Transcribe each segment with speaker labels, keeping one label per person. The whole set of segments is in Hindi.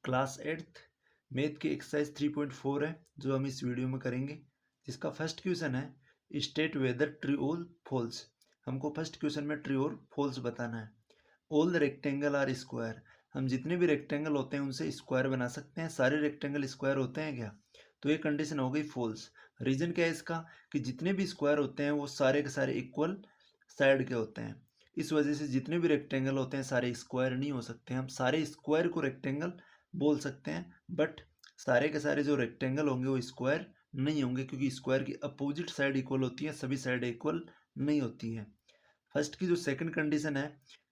Speaker 1: क्लास 8th मैथ की एक्सरसाइज 3.4 है जो हम इस वीडियो में करेंगे, जिसका फर्स्ट क्वेश्चन है स्टेट वेदर ट्रू और फॉल्स। हमको फर्स्ट क्वेश्चन में ट्रू और फॉल्स बताना है। All the rectangle are square, हम जितने भी रेक्टेंगल होते हैं उनसे स्क्वायर बना सकते हैं। सारे रेक्टेंगल स्क्वायर होते हैं क्या? तो ये कंडीशन हो गई फॉल्स। रीजन क्या है इसका कि जितने भी स्क्वायर होते हैं वो सारे के सारे इक्वल साइड के होते हैं। इस वजह से जितने भी रेक्टेंगल होते हैं सारे स्क्वायर नहीं हो सकते। हम सारे स्क्वायर को रेक्टेंगल बोल सकते हैं, बट सारे के सारे जो रेक्टेंगल होंगे वो स्क्वायर नहीं होंगे, क्योंकि स्क्वायर की अपोजिट साइड इक्वल होती है, सभी साइड इक्वल नहीं होती है। फर्स्ट की जो सेकंड कंडीशन है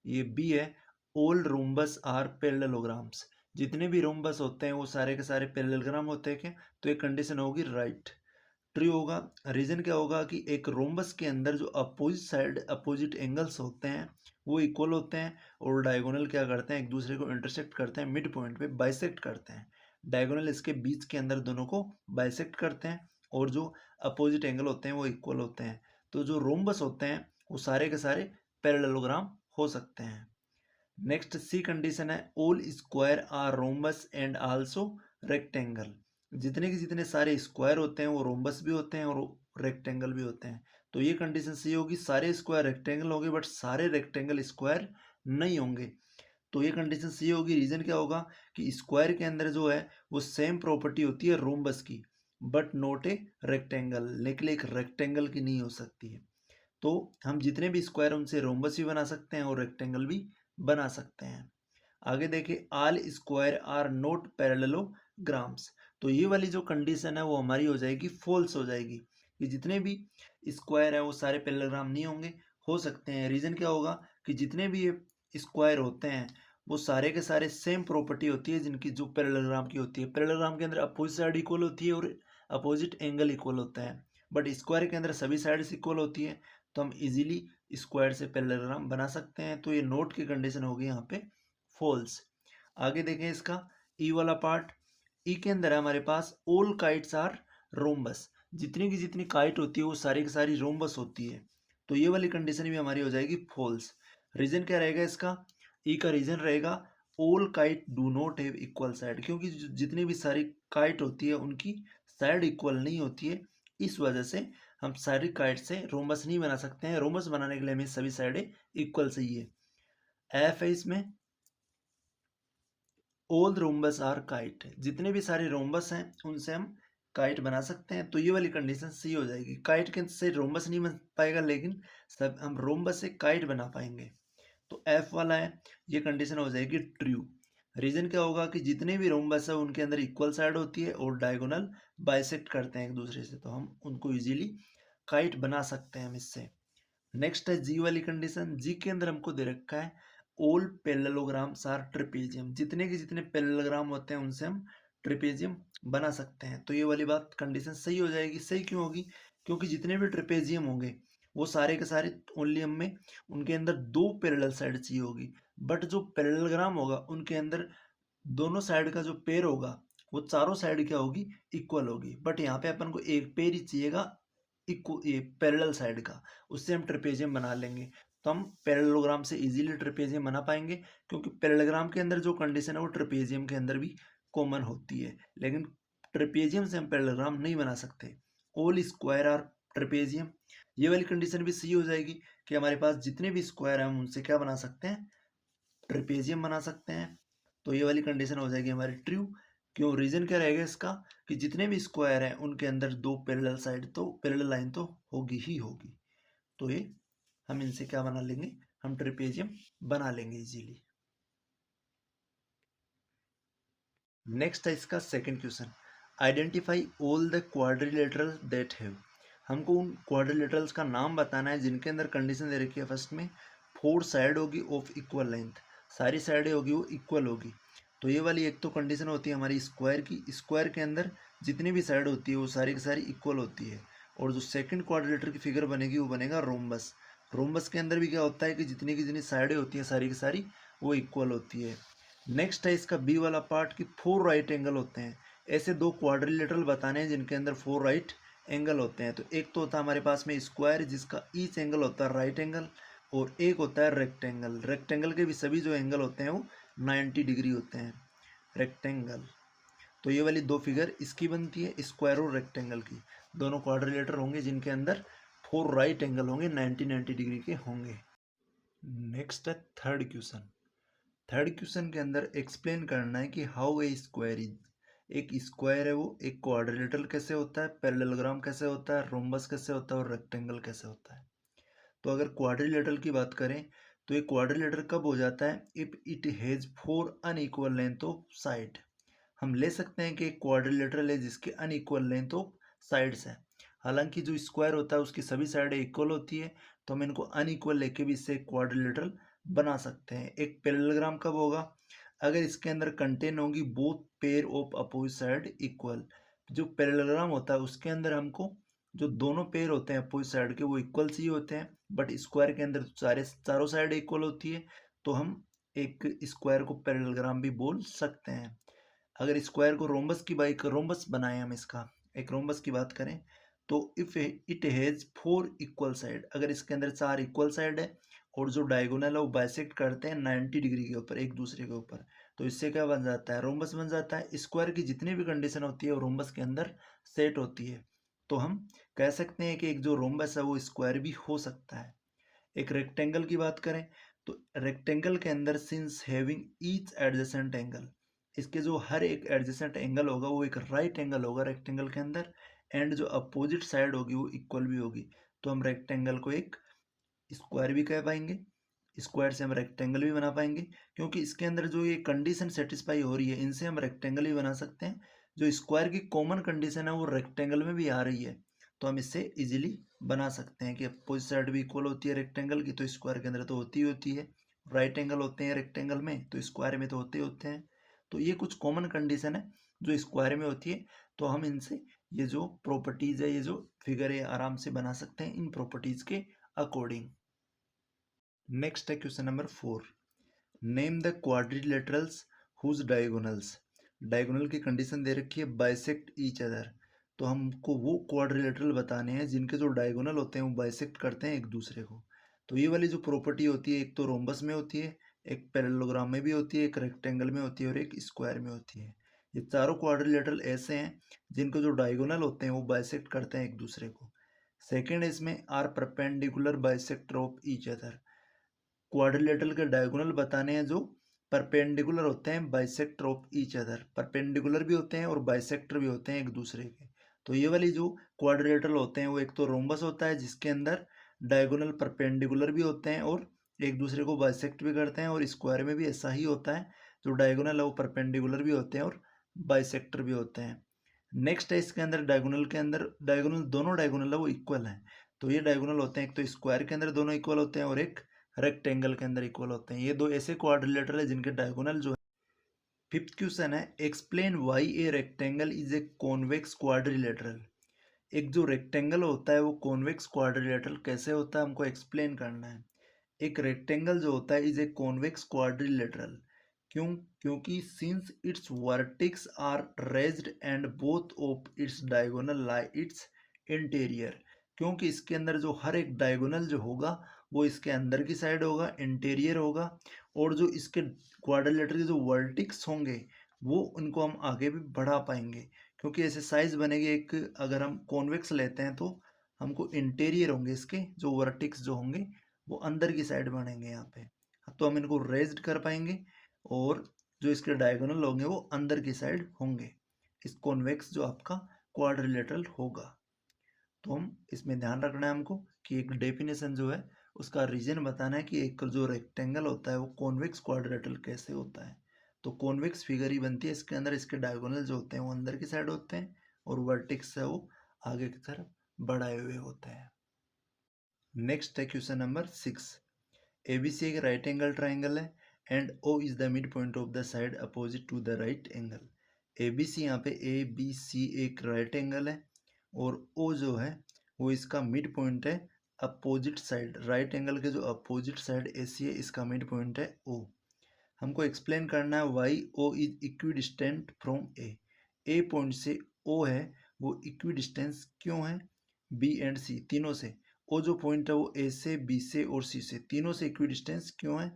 Speaker 1: ये बी है, ऑल रोम्बस आर पैरेललोग्राम्स। जितने भी रोम्बस होते हैं वो सारे के सारे पैरेललोग्राम होते हैं क्या? तो ये कंडीशन होगी राइट, ट्रू होगा। रीजन क्या होगा कि एक रोम्बस के अंदर जो अपोजिट साइड अपोजिट एंगल्स होते हैं वो इक्वल होते हैं, और डायगोनल क्या करते हैं, एक दूसरे को इंटरसेक्ट करते हैं, मिड पॉइंट पे बाइसेक्ट करते हैं। डायगोनल इसके बीच के अंदर दोनों को बाइसेक्ट करते हैं, और जो अपोजिट एंगल होते हैं वो इक्वल होते हैं। तो जो रोम्बस होते हैं वो सारे के सारे पैरेललोग्राम हो सकते हैं। नेक्स्ट सी कंडीशन है, all square are rhombus and also rectangle. जितने के जितने सारे स्क्वायर होते हैं वो रोम्बस भी होते हैं और रेक्टेंगल भी होते हैं। तो ये कंडीशन सी होगी, सारे स्क्वायर रेक्टेंगल होंगे बट सारे रेक्टेंगल स्क्वायर नहीं होंगे। तो ये कंडीशन सी होगी। रीजन क्या होगा कि स्क्वायर के अंदर जो है वो सेम प्रॉपर्टी होती है रोम्बस की, बट नॉट ए रेक्टेंगल, लेकिन एक रेक्टेंगल की नहीं हो सकती है। तो हम जितने भी स्क्वायर उनसे रोम्बस भी बना सकते हैं और रेक्टेंगल भी बना सकते हैं। आगे देखिए, all square are not parallelograms. तो ये वाली जो कंडीशन है वो हमारी हो जाएगी फॉल्स हो जाएगी, कि जितने भी स्क्वायर है वो सारे पैरेललोग्राम नहीं होंगे, हो सकते हैं। रीजन क्या होगा कि जितने भी ये स्क्वायर होते हैं वो सारे के सारे सेम प्रॉपर्टी होती है जिनकी जो पैरेललोग्राम की होती है। पैरेललोग्राम के अंदर अपोजिट साइड इक्वल होती है और अपोजिट एंगल इक्वल होता है, बट स्क्वायर के अंदर सभी साइड्स इक्वल होती है। तो हम इजीली स्क्वायर से पैरेललोग्राम बना सकते हैं। तो ये नोट की कंडीशन होगी यहाँ पे फॉल्स। आगे देखें इसका ई वाला पार्ट। ई के अंदर है हमारे पास ऑल काइट्स आर रोम्बस। जितनी की जितनी काइट होती है वो सारी की सारी रोम्बस होती है। तो ये वाली कंडीशन भी हमारी हो जाएगी फॉल्स। रीजन क्या रहेगा इसका? ई का रीजन रहेगा all kite do not have equal side, क्योंकि जितनी भी सारी काइट होती है उनकी साइड इक्वल नहीं होती है। इस वजह से हम सारी काइट से रोम्बस नहीं बना सकते हैं। रोम्बस बनाने के लिए हमें सभी साइडें इक्वल चाहिए। एफ है इसमें, ऑल रोम्बस आर काइट। जितने भी सारे रोम्बस हैं उनसे हम काइट बना सकते हैं। तो ये वाली कंडीशन सी हो जाएगी। काइट के से रोम्बस नहीं बन पाएगा, लेकिन सब हम रोम्बस से काइट बना पाएंगे। तो एफ वाला है, ये कंडीशन हो जाएगी ट्रू। रीजन क्या होगा कि जितने भी रोम्बस है उनके अंदर इक्वल साइड होती है और डायगोनल बाइसेक्ट करते हैं एक दूसरे से, तो हम उनको इजीली काइट बना सकते हैं हम इससे। नेक्स्ट है जी वाली कंडीशन। जी के अंदर हमको दे रखा है ऑल पैरेललोग्राम्स आर ट्रेपेजियम। जितने के जितने पैरेललोग्राम होते हैं उनसे हम ट्रेपेजियम बना सकते हैं। तो ये वाली बात कंडीशन सही हो जाएगी। सही क्यों होगी? क्योंकि जितने भी ट्रेपेजियम होंगे वो सारे के सारे ओनली हमें उनके अंदर दो पैरेलल साइड चाहिए होगी, बट जो पैरेललोग्राम होगा उनके अंदर दोनों साइड का जो पेयर होगा वो चारों साइड क्या होगी, इक्वल होगी। बट यहाँ पे अपन को एक पेयर ही चाहिएगा ये पैरेलल साइड का, उससे हम ट्रेपेजियम बना लेंगे। तो हम पैरेललोग्राम से इजीली ट्रेपेजियम बना पाएंगे, क्योंकि पैरेललोग्राम के अंदर जो कंडीशन है वो ट्रेपेजियम के अंदर भी कॉमन होती है, लेकिन ट्रेपेजियम से हम पैरेललोग्राम नहीं बना सकते। ऑल स्क्वायर आर ट्रेपेजियम, ये वाली कंडीशन भी सही हो जाएगी कि हमारे पास जितने भी स्क्वायर हैं हम उनसे क्या बना सकते हैं, ट्रेपेजियम बना सकते हैं। तो ये वाली कंडीशन हो जाएगी हमारी ट्रू। क्यों? रीजन क्या रहेगा इसका कि जितने भी स्क्वायर हैं उनके अंदर दो पैरेलल साइड तो पैरेलल लाइन तो होगी ही होगी। तो ये हम इनसे क्या बना लेंगे, हम ट्रेपेजियम बना लेंगे इजीली। नेक्स्ट है इसका second question, identify all the quadrilateral that have. हमको उन क्वाड्रिलेटरल्स का नाम बताना है जिनके अंदर कंडीशन दे रखी है फर्स्ट में फोर साइड होगी ऑफ इक्वल लेंथ, सारी साइडें होगी वो इक्वल होगी। तो ये वाली एक तो कंडीशन होती है हमारी स्क्वायर की, स्क्वायर के अंदर जितनी भी साइड होती है वो सारी की सारी इक्वल होती है। और जो सेकंड क्वाड्रिलेटर की फिगर बनेगी वो बनेगा रोम्बस। रोम्बस के अंदर भी क्या होता है कि जितनी की जितनी साइडें होती हैं सारी की सारी वो इक्वल होती है। नेक्स्ट है इसका बी वाला पार्ट कि फोर राइट एंगल होते हैं। ऐसे दो क्वाड्रिलेटरल बताने हैं जिनके अंदर फोर राइट एंगल होते हैं। तो एक तो होता है हमारे पास में स्क्वायर जिसका ईच एंगल होता है राइट एंगल, और एक होता है रेक्टेंगल। रेक्टेंगल के भी सभी जो एंगल होते हैं वो 90 डिग्री होते हैं। रेक्टेंगल। तो ये वाली दो फिगर इसकी बनती है, स्क्वायर और रेक्टेंगल की। दोनों क्वाड्रिलेटर होंगे जिनके अंदर 4 राइट एंगल होंगे, 90 डिग्री के होंगे। नेक्स्ट है थर्ड क्वेश्चन। थर्ड क्वेश्चन के अंदर एक्सप्लेन करना है कि हाउ ए स्क्वायर इज। एक स्क्वायर है वो, एक क्वाड्रिलेटरल कैसे होता है, पैरेललोग्राम कैसे होता है, रोम्बस कैसे होता है और रेक्टेंगल कैसे होता है। तो अगर क्वाड्रिलेटरल की बात करें तो ये क्वाड्रिलेटर कब हो जाता है, if it has 4 unequal length of side. हम ले सकते हैं कि एक क्वाड्रिलेटरल है जिसके अनइक्वल लेंथ ऑफ साइड्स है। हालांकि जो स्क्वायर होता है उसकी सभी साइडें इक्वल होती है, तो हम इनको अनइक्वल लेके भी इससे क्वाड्रिलेटरल बना सकते हैं। एक पैरेललोग्राम कब होगा, अगर इसके अंदर कंटेन होगी both pair of opposite side equal. जो पैरेललोग्राम होता है उसके अंदर हमको जो दोनों पेयर होते हैं अपोजिट साइड के वो इक्वल ही होते हैं, बट स्क्वायर के अंदर चारों साइड इक्वल होती है, तो हम एक स्क्वायर को पैरेललोग्राम भी बोल सकते हैं। अगर स्क्वायर को रोम्बस बनाए हम इसका एक रोम्बस की बात करें तो if it has 4 equal side, अगर इसके अंदर 4 इक्वल साइड है और जो डायगोनल है वो बाइसेक्ट करते हैं 90 डिग्री के ऊपर एक दूसरे के ऊपर, तो इससे क्या बन जाता है, रोम्बस बन जाता है। स्क्वायर की जितनी भी कंडीशन होती है वो रोम्बस के अंदर सेट होती है, तो हम कह सकते हैं कि एक जो रोम्बस है वो स्क्वायर भी हो सकता है। एक रेक्टेंगल की बात करें तो रेक्टेंगल के अंदर since having each adjacent angle, इसके जो हर एक एडजेसेंट एंगल होगा वो एक राइट एंगल होगा रेक्टेंगल के अंदर, एंड जो अपोजिट साइड होगी वो इक्वल भी होगी, तो हम रेक्टेंगल को एक स्क्वायर भी कह पाएंगे। स्क्वायर से हम रेक्टेंगल भी बना पाएंगे, क्योंकि इसके अंदर जो ये कंडीशन सेटिस्फाई हो रही है इनसे हम रेक्टेंगल भी बना सकते हैं। जो स्क्वायर की कॉमन कंडीशन है वो रेक्टेंगल में भी आ रही है, तो हम इससे इजीली बना सकते हैं कि अपोजिट साइड भी इक्वल होती है रेक्टेंगल की, तो स्क्वायर के अंदर तो होती ही होती है। राइट एंगल होते हैं रेक्टेंगल में तो स्क्वायर में तो होते ही होते हैं। तो ये कुछ कॉमन कंडीशन है जो स्क्वायर में होती है, तो हम इनसे ये जो प्रॉपर्टीज है, ये जो फिगर है आराम से बना सकते हैं इन प्रॉपर्टीज के अकॉर्डिंग। नेक्स्ट है question number 4। Name the quadrilaterals whose diagonals. Diagonal की कंडीशन दे रखी है बाइसेक्ट ईच अदर, तो हमको वो क्वाड्रिलेटरल बताने हैं जिनके जो डायगोनल होते हैं वो बाइसेक्ट करते हैं एक दूसरे को। तो ये वाली जो प्रॉपर्टी होती है एक तो रोम्बस में होती है, एक पैरेललोग्राम में भी होती है, एक रेक्टेंगल में होती है और एक स्क्वायर में होती है। ये चारों क्वाड्रिलेटरल ऐसे हैं जिनको जो डायगोनल होते हैं वो बाइसेक्ट करते हैं एक दूसरे को। सेकेंड इसमें are perpendicular bisector of each other. Quadrilateral के डायगोनल बताने हैं जो परपेंडिकुलर होते हैं bisector of each other, perpendicular भी होते हैं और बाइसेक्टर भी होते हैं एक दूसरे के। तो ये वाली जो क्वाड्रिलेटरल होते हैं वो एक तो रोम्बस होता है जिसके अंदर डायगोनल परपेंडिकुलर भी होते हैं और एक दूसरे को बाइसेक्ट भी करते हैं, और स्क्वायर में भी ऐसा ही होता है, जो डायगोनल है वो परपेंडिकुलर भी होते हैं और बाइसेक्टर भी होते हैं। नेक्स्ट है इसके अंदर डायगोनल के अंदर डायगोनल दोनों डायगोनल है वो इक्वल है, तो ये डायगोनल होते हैं एक तो स्क्वायर के अंदर दोनों इक्वल होते हैं और एक रेक्टेंगल के अंदर इक्वल होते हैं। ये दो ऐसे क्वाड्रिलेटरल है जिनके डायगोनल जो है। फिफ्थ क्वेश्चन है explain why a rectangle is a convex quadrilateral. एक जो रेक्टेंगल होता है वो कॉन्वेक्स क्वाड्रिलेटरल कैसे होता है हमको एक्सप्लेन करना है। एक रेक्टेंगल जो होता है इज ए कॉन्वेक्स क्वाड्रिलेटरल, क्यों, क्योंकि since its vertex are raised and both of its diagonal lie its interior, क्योंकि इसके अंदर जो हर एक डायगोनल जो होगा वो इसके अंदर की साइड होगा, इंटीरियर होगा, और जो इसके क्वाड्रिलेटर के जो वर्टिक्स होंगे वो उनको हम आगे भी बढ़ा पाएंगे, क्योंकि ऐसे साइज बनेगी एक। अगर हम कॉन्वेक्स लेते हैं तो हमको इंटीरियर होंगे इसके जो वर्टिक्स जो होंगे वो अंदर की साइड बनेंगे यहाँ पे, तो हम इनको रेज्ड कर पाएंगे, और जो इसके डायगोनल होंगे वो अंदर की साइड होंगे। इस कॉन्वेक्स जो आपका क्वाड्रिलेटरल होगा, तो हम इसमें ध्यान रखना है हमको कि एक डेफिनेशन जो है उसका रीजन बताना है कि एक जो रेक्टेंगल होता है वो कॉन्वेक्स क्वाड्रिलेटरल कैसे होता है। तो कॉन्वेक्स फिगर ही बनती है, इसके अंदर इसके डायगोनल जो होते हैं वो अंदर की साइड होते हैं और वर्टेक्स है वो आगे की तरफ बढ़ाए हुए होते हैं। नेक्स्ट है क्वेश्चन नंबर 6। एबीसी एक राइट एंगल ट्राइंगल है and O is the mid point of the side opposite to the right angle. ABC यहाँ पे ए बी सी एक राइट एंगल है और ओ जो है वो इसका मिड पॉइंट है अपोजिट साइड, राइट एंगल के जो अपोजिट साइड एसी है इसका मिड पॉइंट है ओ। हमको एक्सप्लेन करना है why O is equidistant from A point से ओ है वो इक्विडिस्टेंस क्यों है बी एंड सी तीनों से। ओ जो पॉइंट है वो ए से बी से और सी से तीनों से इक्विडिस्टेंस क्यों है,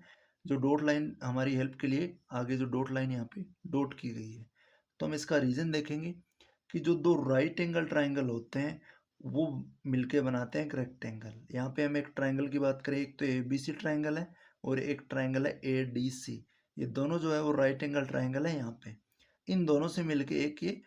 Speaker 1: जो डॉट लाइन हमारी हेल्प के लिए आगे जो डॉट लाइन यहाँ पे डॉट की गई है। तो हम इसका रीज़न देखेंगे कि जो दो राइट एंगल ट्राइंगल होते हैं वो मिलके बनाते हैं एक रेक्टेंगल। यहाँ पे हम एक ट्राइंगल की बात करें, एक तो ए बी सी ट्राइंगल है और एक ट्राइंगल है ए डी सी। ये दोनों जो है वो राइट एंगल ट्राइंगल है। यहाँ पे इन दोनों से मिलके एक ये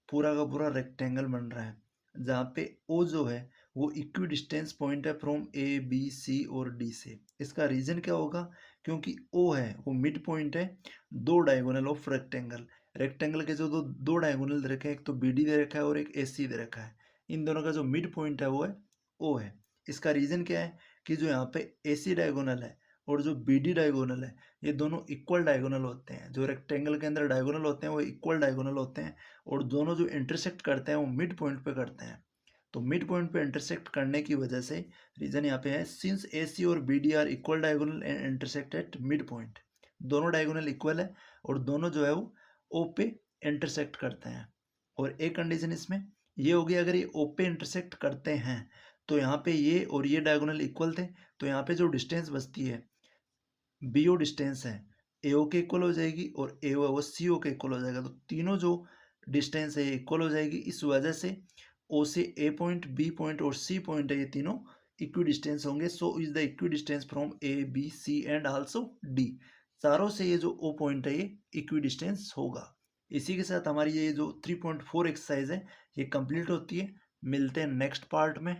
Speaker 1: पूरा का पूरा रेक्टेंगल बन रहा है, जहाँ पे ओ जो है वो इक्वी डिस्टेंस पॉइंट है फ्रॉम ए बी सी और डी से। इसका रीजन क्या होगा, क्योंकि ओ है वो मिड पॉइंट है दो डायगोनल ऑफ रेक्टेंगल। रेक्टेंगल के जो दो डायगोनल दे रखे हैं, एक तो बी डी दे रखा है और एक ए सी दे रखा है। इन दोनों का जो मिड पॉइंट है वो है ओ है। इसका रीजन क्या है कि जो यहाँ पे ए सी डायगोनल है और जो बी डी डायगोनल है ये दोनों इक्वल डायगोनल होते हैं। जो रेक्टेंगल के अंदर डायगोनल होते हैं वो इक्वल डायगोनल होते हैं और दोनों जो इंटरसेक्ट करते हैं वो मिड पॉइंट पे करते हैं। तो मिड पॉइंट पे इंटरसेक्ट करने की वजह से रीजन यहाँ पे है, सिंस ए सी और B D are equal diagonal and intersect at mid point. दोनों डायगोनल इक्वल है और दोनों जो है वो ओ पे इंटरसेक्ट करते हैं। और एक कंडीशन इसमें ये होगी, अगर ये ओ पे इंटरसेक्ट करते हैं तो यहाँ पे ये और ये डायगोनल इक्वल थे, तो यहाँ पे जो डिस्टेंस बचती है बी ओ डिस्टेंस है ए ओ के इक्वल हो जाएगी और ए ओ है वो सी ओ के इक्वल हो जाएगा। तो तीनों जो डिस्टेंस है इक्वल हो जाएगी। इस वजह से ओ से ए पॉइंट, बी पॉइंट और सी पॉइंट है ये तीनों इक्वी डिस्टेंस होंगे। So is the equidistant from A B C and also D. चारों से ये जो ओ पॉइंट है ये इक्वी डिस्टेंस होगा। इसी के साथ हमारी ये जो 3.4 एक्सरसाइज है ये कंप्लीट होती है। मिलते हैं नेक्स्ट पार्ट में।